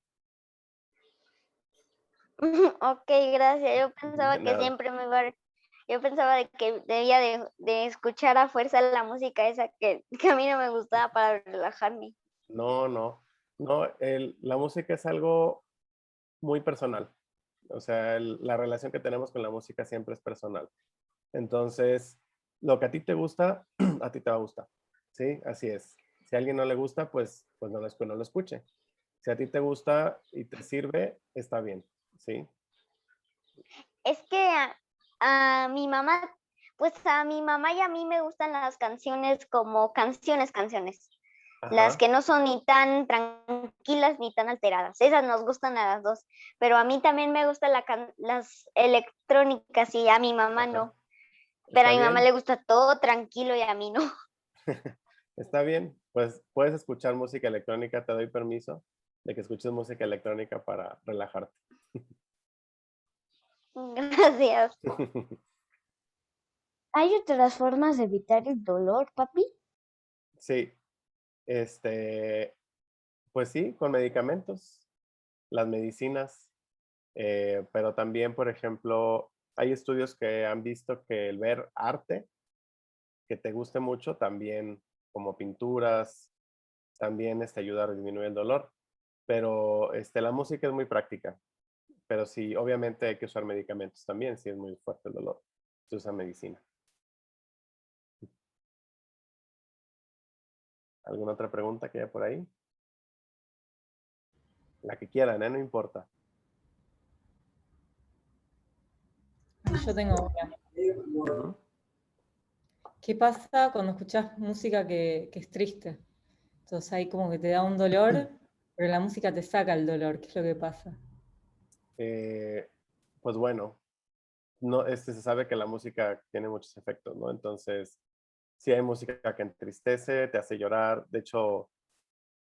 Ok, gracias. Yo pensaba De que nada. siempre yo pensaba de que debía de escuchar a fuerza la música esa que a mí no me gustaba para relajarme. No, no. No, la música es algo muy personal. O sea, la relación que tenemos con la música siempre es personal. Entonces, lo que a ti te gusta, a ti te va a gustar. ¿Sí? Así es. Si a alguien no le gusta, pues no lo escuche. Si a ti te gusta y te sirve, está bien. ¿Sí? Es que a mi mamá, pues a mi mamá y a mí me gustan las canciones como canciones. Las Ajá. que no son ni tan tranquilas ni tan alteradas. Esas nos gustan a las dos. Pero a mí también me gustan las electrónicas y a mi mamá Ajá. no. Pero Está a mi mamá bien. le gusta todo tranquilo y a mí no. Está bien. Pues puedes escuchar música electrónica. Te doy permiso de que escuches música electrónica para relajarte. Gracias. ¿Hay otras formas de evitar el dolor, papi? Sí. Pues sí, con medicamentos, las medicinas, pero también, por ejemplo, hay estudios que han visto que el ver arte que te guste mucho, también como pinturas, también ayuda a disminuir el dolor, pero la música es muy práctica, pero sí, obviamente hay que usar medicamentos también, si es muy fuerte el dolor, se usa medicina. ¿Alguna otra pregunta que haya por ahí? La que quieran, no importa. Yo tengo una. Ujú. ¿Qué pasa cuando escuchas música que es triste? Entonces ahí como que te da un dolor, pero la música te saca el dolor. ¿Qué es lo que pasa? Pues bueno, no, se sabe que la música tiene muchos efectos, ¿no? Entonces, sí hay música que entristece, te hace llorar. De hecho,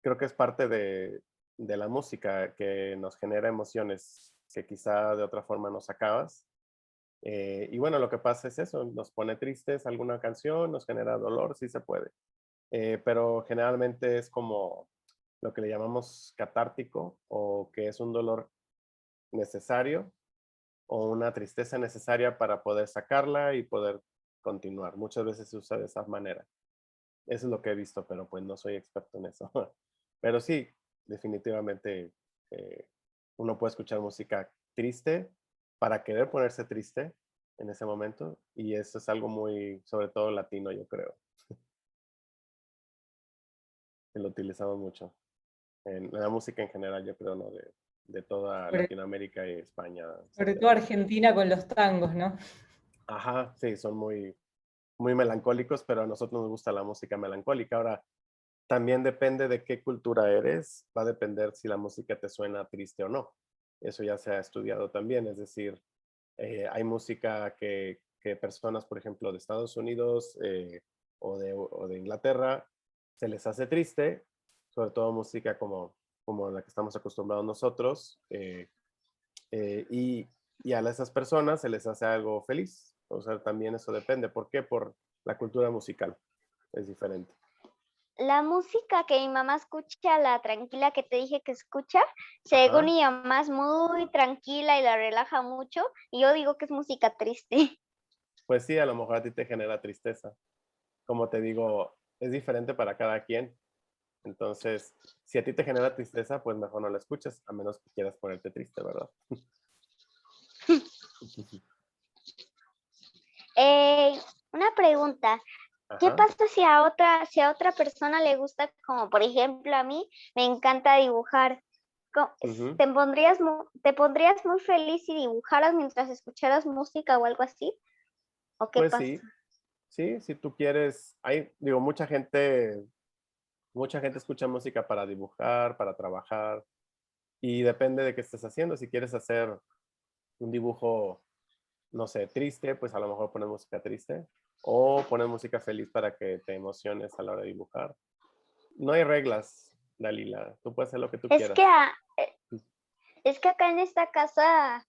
creo que es parte de la música que nos genera emociones que quizá de otra forma nos acabas. Y bueno, lo que pasa es eso, nos pone tristes alguna canción, nos genera dolor, sí se puede. Pero generalmente es como lo que le llamamos catártico o que es un dolor necesario o una tristeza necesaria para poder sacarla y poder continuar. Muchas veces se usa de esa manera. Eso es lo que he visto, pero pues no soy experto en eso. Pero sí, definitivamente uno puede escuchar música triste para querer ponerse triste en ese momento y eso es algo muy, sobre todo latino, yo creo, que lo utilizamos mucho. En la música en general, yo creo, ¿no? De toda Sobre, Latinoamérica y España, sobre todo etcétera. Argentina con los tangos, ¿no? Ajá, sí, son muy, muy melancólicos, pero a nosotros nos gusta la música melancólica. Ahora, también depende de qué cultura eres, va a depender si la música te suena triste o no. Eso ya se ha estudiado también, es decir, hay música que personas, por ejemplo, de Estados Unidos o de Inglaterra, se les hace triste, sobre todo música como la que estamos acostumbrados nosotros, y a esas personas se les hace algo feliz. O sea, también eso depende. ¿Por qué? Por la cultura musical. Es diferente. La música que mi mamá escucha, la tranquila que te dije que escucha, según mi mamá es muy tranquila y la relaja mucho, y yo digo que es música triste. Pues sí, a lo mejor a ti te genera tristeza. Como te digo, es diferente para cada quien. Entonces, si a ti te genera tristeza, pues mejor no la escuches, a menos que quieras ponerte triste, ¿verdad? Una pregunta. ¿Qué Ajá. pasa si a otra persona le gusta, como por ejemplo a mí, me encanta dibujar? Ujú. ¿Te pondrías muy feliz si dibujaras mientras escucharas música o algo así? ¿O qué Pues pasa? sí, si tú quieres, digo, mucha gente escucha música para dibujar, para trabajar, y depende de qué estés haciendo. Si quieres hacer un dibujo, no sé, triste, pues a lo mejor pones música triste, o pones música feliz para que te emociones a la hora de dibujar. No hay reglas, Dalila, tú puedes hacer lo que tú Es quieras. que, es que acá en esta casa,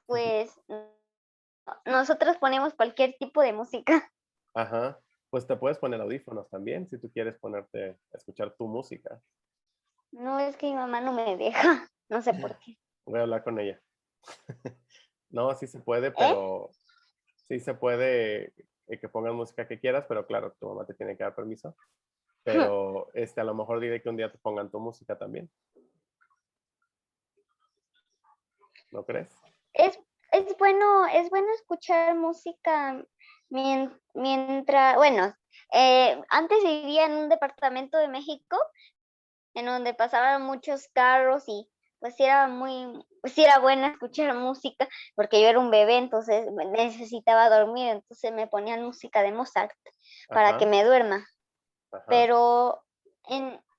pues, nosotros ponemos cualquier tipo de música. Ajá, pues te puedes poner audífonos también si tú quieres ponerte a escuchar tu música. No, es que mi mamá no me deja, no sé por qué. Voy a hablar con ella. No, sí se puede, ¿Eh? pero sí se puede que pongas música que quieras, pero claro, tu mamá te tiene que dar permiso. Pero a lo mejor diré que un día te pongan tu música también. ¿No crees? Es, es bueno escuchar música mientras, bueno, antes vivía en un departamento de México en donde pasaban muchos carros y pues sí era bueno escuchar música porque yo era un bebé, entonces necesitaba dormir, entonces me ponían música de Mozart para que Ajá, me duerma. ajá. Pero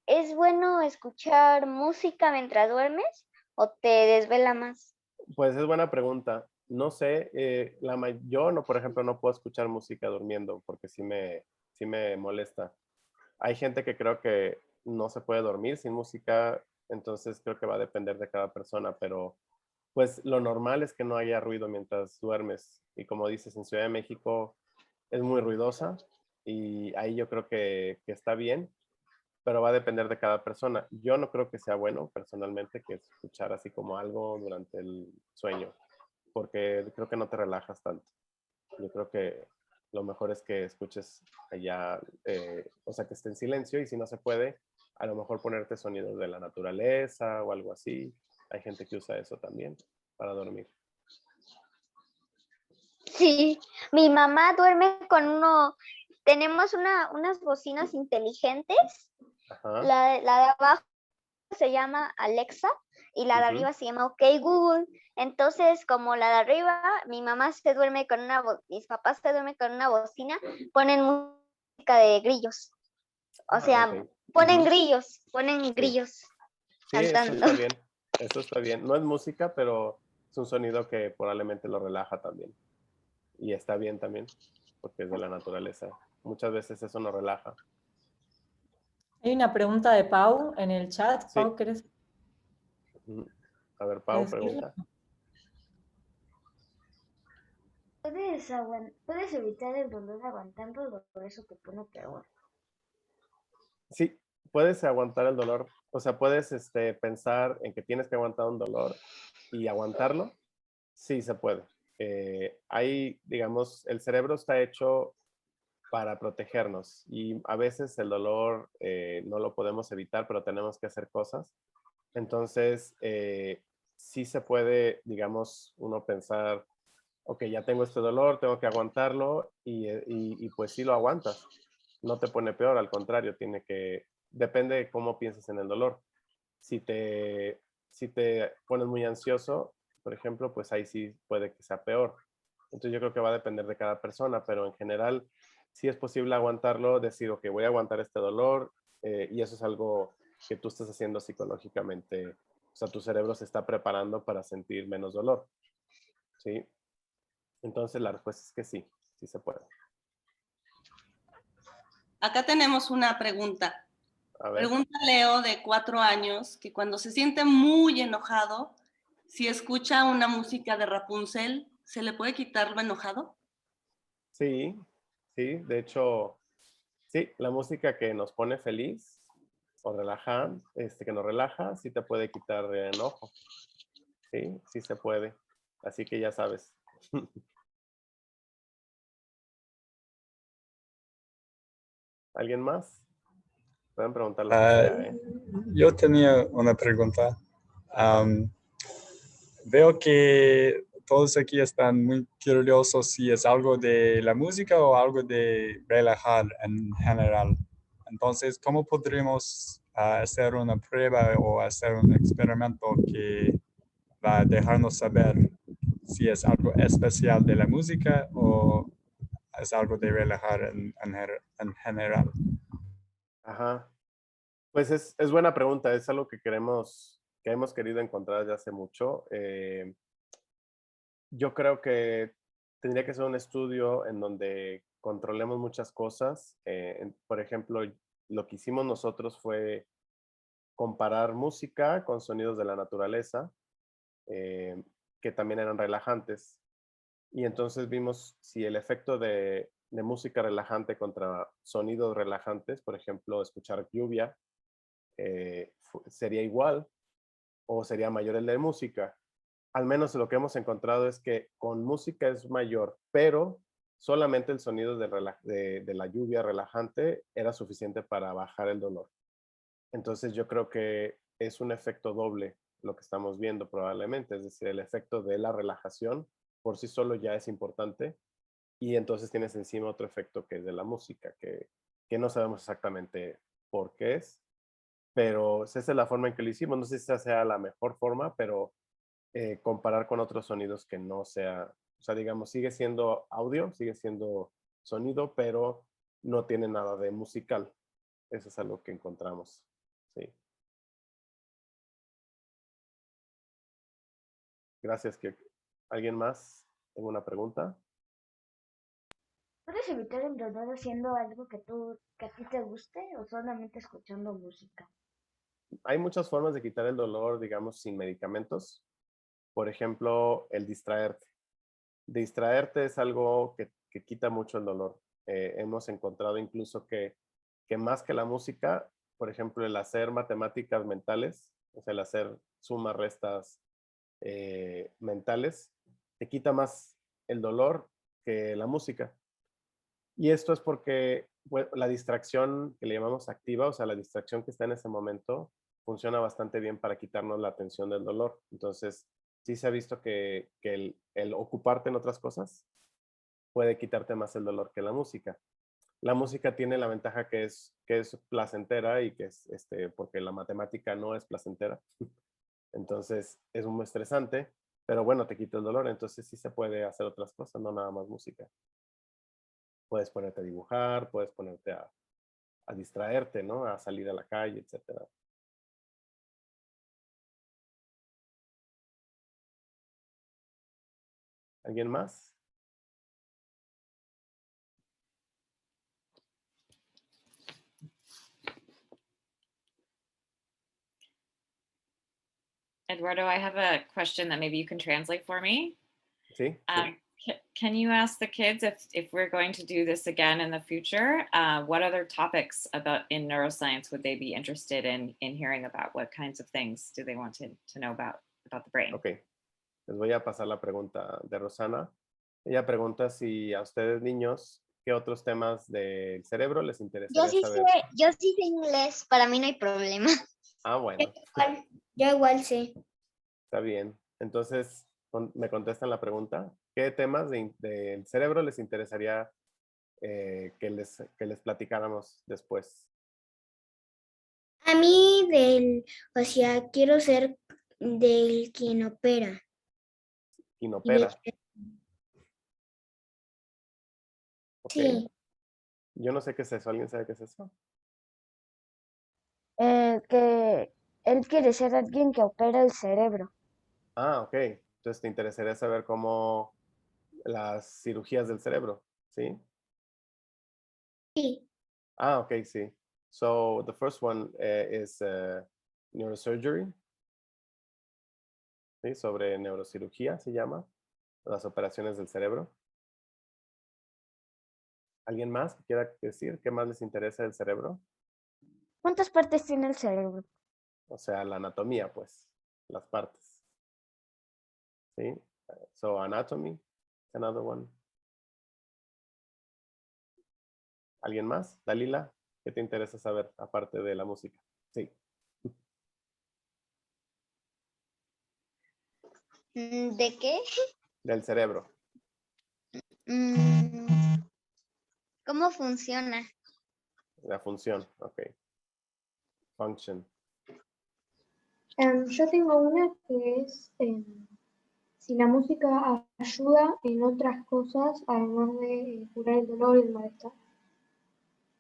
¿es bueno escuchar música mientras duermes o te desvela más? Pues es buena pregunta. No sé, yo no, por ejemplo, no puedo escuchar música durmiendo porque sí me molesta. Hay gente que creo que no se puede dormir sin música, entonces creo que va a depender de cada persona, pero pues lo normal es que no haya ruido mientras duermes. Y como dices, en Ciudad de México es muy ruidosa y ahí yo creo que está bien, pero va a depender de cada persona. Yo no creo que sea bueno personalmente que escuchar así como algo durante el sueño, porque creo que no te relajas tanto. Yo creo que lo mejor es que escuches allá, o sea, que esté en silencio y si no se puede, a lo mejor ponerte sonidos de la naturaleza o algo así. Hay gente que usa eso también para dormir. Sí, mi mamá duerme tenemos unas bocinas inteligentes, Ajá. la de abajo se llama Alexa y la de Ujú. arriba se llama OK Google. Entonces, como la de arriba, mi mamá se duerme con mis papás se duermen con una bocina, ponen música de grillos. O sea, Ok. ponen Ujú. grillos Sí, eso cantando. está bien. Eso está bien. No es música, pero es un sonido que probablemente lo relaja también. Y está bien también, porque es de la naturaleza. Muchas veces eso nos relaja. Hay una pregunta de Pau en el chat. Sí. Pau, ¿querés Ujú. A ver, Pau decirlo? pregunta. ¿Puedes evitar el dolor aguantándolo? Por eso te pone peor. Sí, puedes aguantar el dolor. O sea, puedes pensar en que tienes que aguantar un dolor y aguantarlo. Sí, se puede. Digamos, el cerebro está hecho para protegernos y a veces el dolor no lo podemos evitar, pero tenemos que hacer cosas. Entonces, sí se puede, digamos, uno pensar, ok, ya tengo este dolor, tengo que aguantarlo y pues sí lo aguantas. No te pone peor, al contrario, depende de cómo piensas en el dolor. Si si te pones muy ansioso, por ejemplo, pues ahí sí puede que sea peor. Entonces yo creo que va a depender de cada persona, pero en general sí es posible aguantarlo, decir, ok, voy a aguantar este dolor y eso es algo que tú estás haciendo psicológicamente. O sea, tu cerebro se está preparando para sentir menos dolor. ¿Sí? Entonces la respuesta es que sí, sí se puede. Acá tenemos una pregunta. A ver. Pregunta Leo, de 4 años, que cuando se siente muy enojado, si escucha una música de Rapunzel, ¿se le puede quitar lo enojado? Sí, sí, de hecho, Sí, la música que nos pone feliz o relaja, que nos relaja, sí te puede quitar el enojo. Sí, sí se puede. Así que ya sabes. ¿Alguien más? Pueden preguntar lo que sea, ¿eh? Yo tenía una pregunta. Veo que todos aquí están muy curiosos si es algo de la música o algo de relajar en general. Entonces, ¿cómo podríamos hacer una prueba o hacer un experimento que va a dejarnos saber si es algo especial de la música o es algo de relajar en general? Ajá. Pues es buena pregunta, es algo que hemos querido encontrar desde hace mucho. Yo creo que tendría que ser un estudio en donde controlemos muchas cosas. Por ejemplo, lo que hicimos nosotros fue comparar música con sonidos de la naturaleza, que también eran relajantes. Y entonces vimos si el efecto de música relajante contra sonidos relajantes, por ejemplo, escuchar lluvia, sería igual o sería mayor el de música. Al menos lo que hemos encontrado es que con música es mayor, pero solamente el sonido de la lluvia relajante era suficiente para bajar el dolor. Entonces yo creo que es un efecto doble lo que estamos viendo probablemente, es decir, el efecto de la relajación por sí solo ya es importante y entonces tienes encima otro efecto que es de la música, que no sabemos exactamente por qué es, pero esa es la forma en que lo hicimos. No sé si esa sea la mejor forma, pero comparar con otros sonidos que no sea, o sea, digamos, sigue siendo audio, sigue siendo sonido, pero no tiene nada de musical. Eso es algo que encontramos. Sí. Gracias. ¿Alguien más? ¿Tengo una pregunta? ¿Puedes evitar el dolor haciendo algo que a ti te guste o solamente escuchando música? Hay muchas formas de quitar el dolor, digamos, sin medicamentos. Por ejemplo, el distraerte. Distraerte es algo que quita mucho el dolor. Hemos encontrado incluso que más que la música, por ejemplo, el hacer matemáticas mentales, o sea, el hacer sumas, restas mentales, te quita más el dolor que la música. Y esto es porque bueno, la distracción que le llamamos activa, o sea, la distracción que está en ese momento, funciona bastante bien para quitarnos la atención del dolor. Entonces, sí se ha visto que el ocuparte en otras cosas puede quitarte más el dolor que la música. La música tiene la ventaja que es placentera y que es, porque la matemática no es placentera. Entonces, es muy estresante, pero bueno, te quita el dolor. Entonces, sí se puede hacer otras cosas, no nada más música. Puedes ponerte a dibujar, puedes ponerte a distraerte, ¿no? A salir a la calle, etcétera. ¿Alguien más? Eduardo, I have a question that maybe you can translate for me. Sí. Can you ask the kids if we're going to do this again in the future, what other topics in neuroscience would they be interested in hearing about? What kinds of things do they want to know about the brain? Ok. Les voy a pasar la pregunta de Rosana. Ella pregunta si a ustedes niños, ¿qué otros temas del cerebro les interesaría saber? Yo sí sé inglés, para mí no hay problema. Ah, bueno. Yo igual sé. Está bien. Entonces, me contestan la pregunta. ¿Qué temas del cerebro les interesaría que les platicáramos después? A mí o sea, quiero ser del quien opera. Quinopera. Ok. Sí. Yo no sé qué es eso. ¿Alguien sabe qué es eso? Que él quiere ser alguien que opera el cerebro. Ah, ok. Entonces te interesaría saber cómo las cirugías del cerebro, ¿sí? Sí. Ah, ok, sí. So the first one is neurosurgery, ¿sí? Sobre neurocirugía se llama, las operaciones del cerebro. ¿Alguien más que quiera decir qué más les interesa del cerebro? ¿Cuántas partes tiene el cerebro? O sea, la anatomía, pues, las partes. ¿Sí? So, anatomy, another one. ¿Alguien más? Dalila, ¿qué te interesa saber aparte de la música? Sí. ¿De qué? Del cerebro. ¿Cómo funciona? La función, ok. Function. Yo tengo una que es si la música ayuda en otras cosas, además de curar el dolor y el malestar.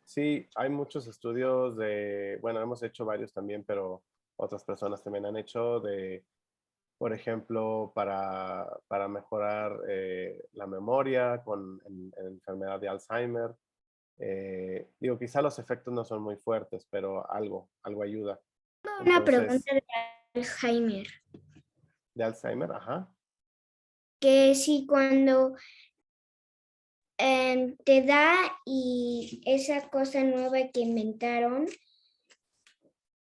Sí, hay muchos estudios de, bueno, hemos hecho varios también, pero otras personas también han hecho de, por ejemplo, para mejorar la memoria con en enfermedad de Alzheimer. Digo, quizá los efectos no son muy fuertes, pero algo ayuda. Una Entonces, pregunta de Alzheimer, de Alzheimer, ajá. que si cuando te da y esa cosa nueva que inventaron,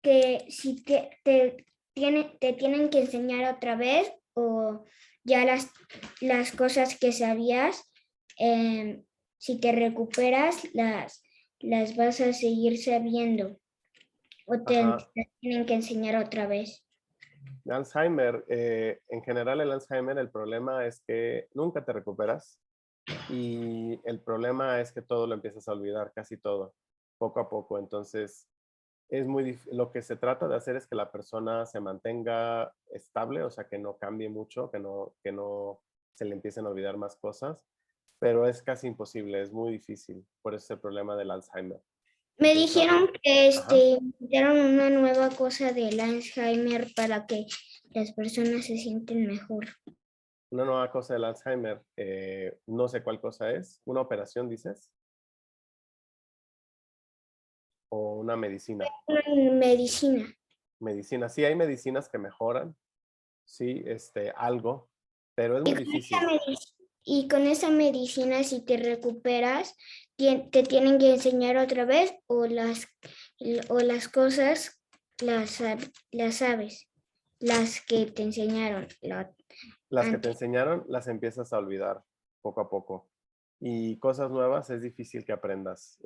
que si te tienen que enseñar otra vez o ya las cosas que sabías, si te recuperas, las vas a seguir sabiendo o Ajá. te tienen que enseñar otra vez. De Alzheimer, en general el Alzheimer, el problema es que nunca te recuperas y el problema es que todo lo empiezas a olvidar, casi todo, poco a poco. Entonces, es muy lo que se trata de hacer es que la persona se mantenga estable, o sea, que no cambie mucho, que no se le empiecen a olvidar más cosas, pero es casi imposible, es muy difícil, por ese problema del Alzheimer. Me Entonces, dijeron que ajá. inventaron una nueva cosa del Alzheimer para que las personas se sienten mejor. Una nueva cosa del Alzheimer, no sé cuál cosa es, una operación dices, o una medicina. Medicina. Medicina, sí hay medicinas que mejoran, sí, algo, pero es muy difícil. Y con esa medicina, si te recuperas, te tienen que enseñar otra vez o las cosas las sabes, las que te enseñaron. Las que te enseñaron las empiezas a olvidar poco a poco. Y cosas nuevas es difícil que aprendas.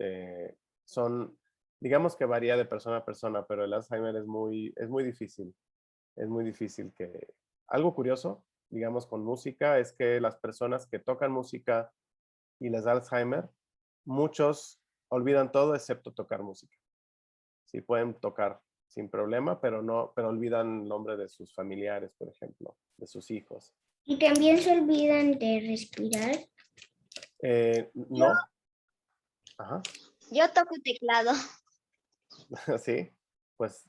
Digamos que varía de persona a persona, pero el Alzheimer es muy difícil. Es muy difícil que... Algo curioso, digamos, con música es que las personas que tocan música y les da Alzheimer, muchos olvidan todo excepto tocar música. Sí pueden tocar sin problema, pero olvidan el nombre de sus familiares, por ejemplo, de sus hijos. ¿Y también se olvidan de respirar? No. Ajá. Yo toco teclado. Sí, pues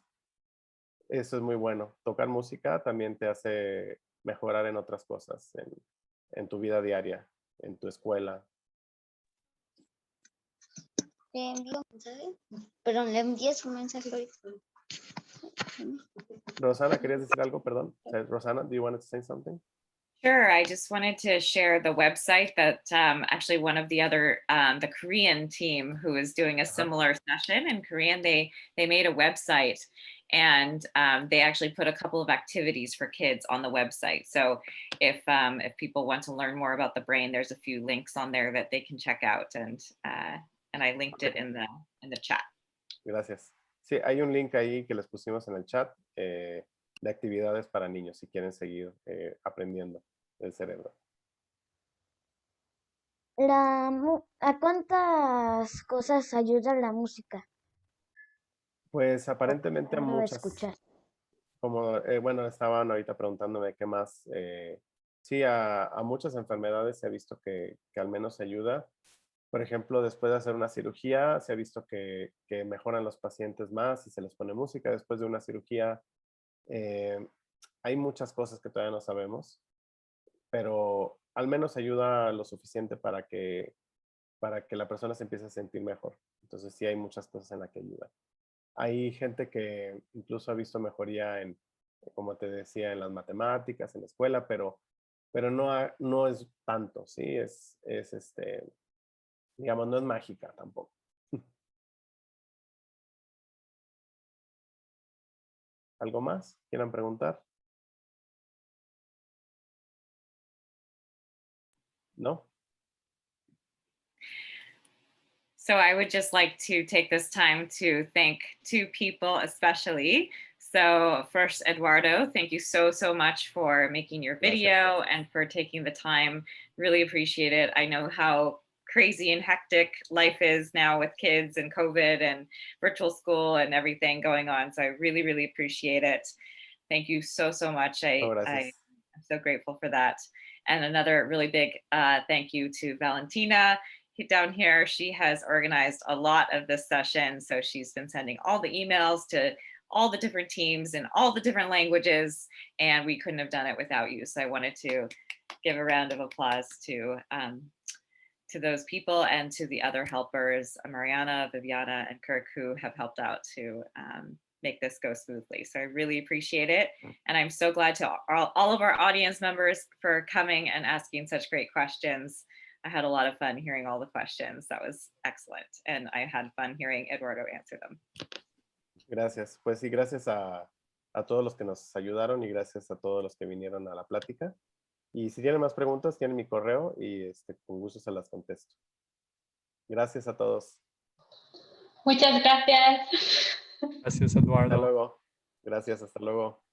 eso es muy bueno. Tocar música también te hace mejorar en otras cosas, en tu vida diaria, en tu escuela. ¿Le envío un mensaje? Pero le envías un mensaje ahorita. Rosana, ¿querías decir algo? Perdón. Rosana, do you want to say something? Sure. I just wanted to share the website that actually one of the other, the Korean team who is doing a similar session in Korean, they made a website and they actually put a couple of activities for kids on the website. So if people want to learn more about the brain, there's a few links on there that they can check out. And I linked it in the chat. Gracias. Sí, hay un link ahí que les pusimos en el chat de actividades para niños si quieren seguir aprendiendo del cerebro. ¿A cuántas cosas ayuda la música? Pues aparentemente a No muchas. escuchar. Como, bueno, estaban ahorita preguntándome qué más. Sí, a muchas enfermedades se ha visto que al menos ayuda. Por ejemplo, después de hacer una cirugía, se ha visto que mejoran los pacientes más si se les pone música. Después de una cirugía, hay muchas cosas que todavía no sabemos, pero al menos ayuda lo suficiente para que la persona se empiece a sentir mejor. Entonces sí hay muchas cosas en las que ayuda. Hay gente que incluso ha visto mejoría en, como te decía, en las matemáticas, en la escuela, pero no es tanto, ¿sí? Digamos, no es mágica tampoco. ¿Algo más? ¿Quieran preguntar? ¿No? So I would just like to take this time to thank two people especially. So first, Eduardo, thank you so much for making your video and for taking the time. Really appreciate it. I know how crazy and hectic life is now with kids and COVID and virtual school and everything going on. So I really appreciate it. Thank you so much. I'm so grateful for that. And another really big thank you to Valentina down here. She has organized a lot of this session. So she's been sending all the emails to all the different teams in all the different languages, and we couldn't have done it without you. So I wanted to give a round of applause to those people and to the other helpers, Mariana, Viviana, and Kirk, who have helped out to make this go smoothly. So I really appreciate it. And I'm so glad to all of our audience members for coming and asking such great questions. I had a lot of fun hearing all the questions. That was excellent. And I had fun hearing Eduardo answer them. Gracias. Pues sí, gracias a todos los que nos ayudaron y gracias a todos los que vinieron a la plática. Y si tienen más preguntas, tienen mi correo y con gusto se las contesto. Gracias a todos. Muchas gracias. Gracias, Eduardo. Hasta luego. Gracias, hasta luego.